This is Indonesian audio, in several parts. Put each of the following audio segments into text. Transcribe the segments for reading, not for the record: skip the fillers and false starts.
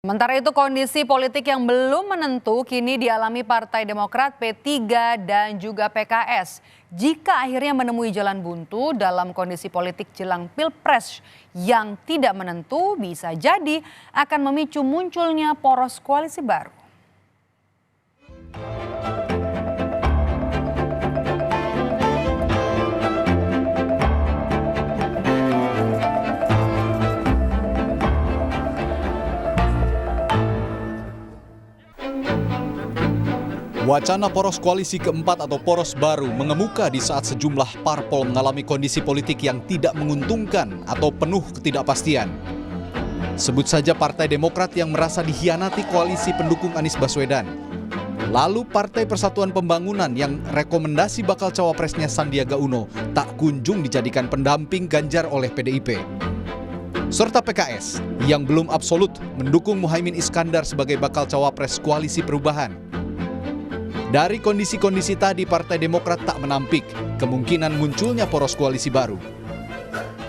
Sementara itu kondisi politik yang belum menentu kini dialami Partai Demokrat, P3 dan juga PKS. Jika akhirnya menemui jalan buntu dalam kondisi politik jelang Pilpres yang tidak menentu, bisa jadi akan memicu munculnya poros koalisi baru. Wacana poros koalisi keempat atau poros baru mengemuka di saat sejumlah parpol mengalami kondisi politik yang tidak menguntungkan atau penuh ketidakpastian. Sebut saja Partai Demokrat yang merasa dikhianati koalisi pendukung Anies Baswedan. Lalu Partai Persatuan Pembangunan yang rekomendasi bakal cawapresnya Sandiaga Uno tak kunjung dijadikan pendamping Ganjar oleh PDIP. Serta PKS yang belum absolut mendukung Muhaimin Iskandar sebagai bakal cawapres koalisi perubahan. Dari kondisi-kondisi tadi, Partai Demokrat tak menampik kemungkinan munculnya poros koalisi baru.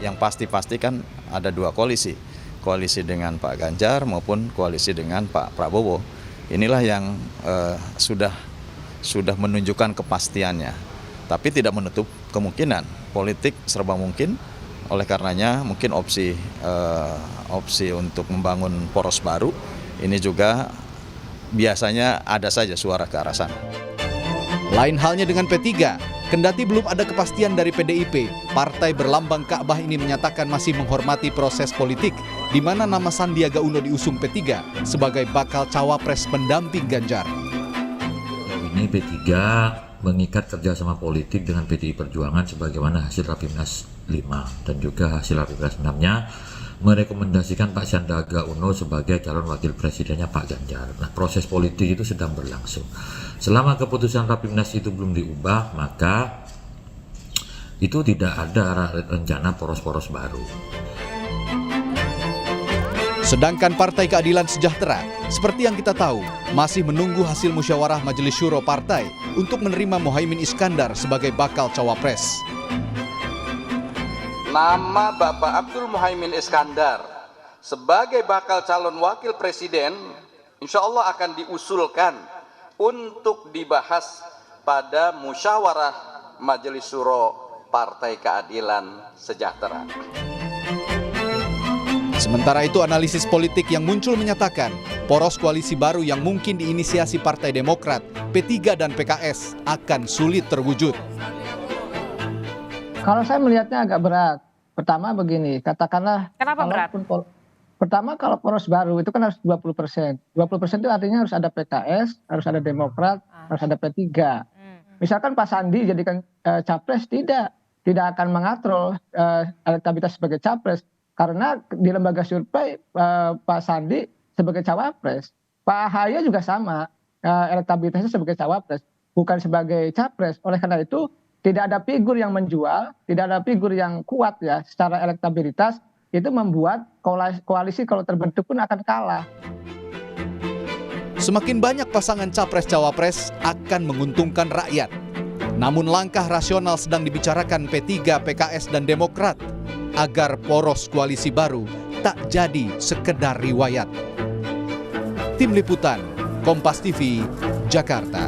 Yang pasti kan ada dua koalisi, koalisi dengan Pak Ganjar maupun koalisi dengan Pak Prabowo. Inilah yang sudah menunjukkan kepastiannya. Tapi tidak menutup kemungkinan, politik serba mungkin. Oleh karenanya mungkin opsi untuk membangun poros baru ini juga biasanya ada saja suara ke arah sana. Lain halnya dengan P3, kendati belum ada kepastian dari PDIP, partai berlambang Ka'bah ini menyatakan masih menghormati proses politik di mana nama Sandiaga Uno diusung P3 sebagai bakal cawapres pendamping Ganjar. Ini P3 mengikat kerjasama politik dengan PDI Perjuangan sebagaimana hasil Rapimnas 5 dan juga hasil Rapimnas 6-nya merekomendasikan Pak Sandiaga Uno sebagai calon wakil presidennya Pak Ganjar. Nah, proses politik itu sedang berlangsung. Selama keputusan Rapimnas itu belum diubah, maka itu tidak ada rencana poros-poros baru. Sedangkan Partai Keadilan Sejahtera, seperti yang kita tahu, masih menunggu hasil musyawarah Majelis Syuro Partai untuk menerima Muhaimin Iskandar sebagai bakal cawapres. Nama Bapak Abdul Muhaimin Iskandar sebagai bakal calon wakil presiden insya Allah akan diusulkan untuk dibahas pada musyawarah Majelis Syuro Partai Keadilan Sejahtera. Sementara itu analisis politik yang muncul menyatakan poros koalisi baru yang mungkin diinisiasi Partai Demokrat, P3 dan PKS akan sulit terwujud. Kalau saya melihatnya agak berat. Pertama begini, katakanlah. Kenapa berat? Pertama kalau poros baru itu kan harus 20%. 20% itu artinya harus ada PKS, harus ada Demokrat, harus ada P3. Misalkan Pak Sandi jadikan capres, tidak akan mengatur elektabilitas sebagai capres. Karena di lembaga survei Pak Sandi sebagai cawapres. Pak Ahaye juga sama, elektabilitasnya sebagai cawapres, bukan sebagai capres. Oleh karena itu, tidak ada figur yang menjual, tidak ada figur yang kuat ya secara elektabilitas, itu membuat koalisi kalau terbentuk pun akan kalah. Semakin banyak pasangan capres-cawapres akan menguntungkan rakyat. Namun langkah rasional sedang dibicarakan P3, PKS, dan Demokrat agar poros koalisi baru tak jadi sekedar riwayat. Tim Liputan, Kompas TV, Jakarta.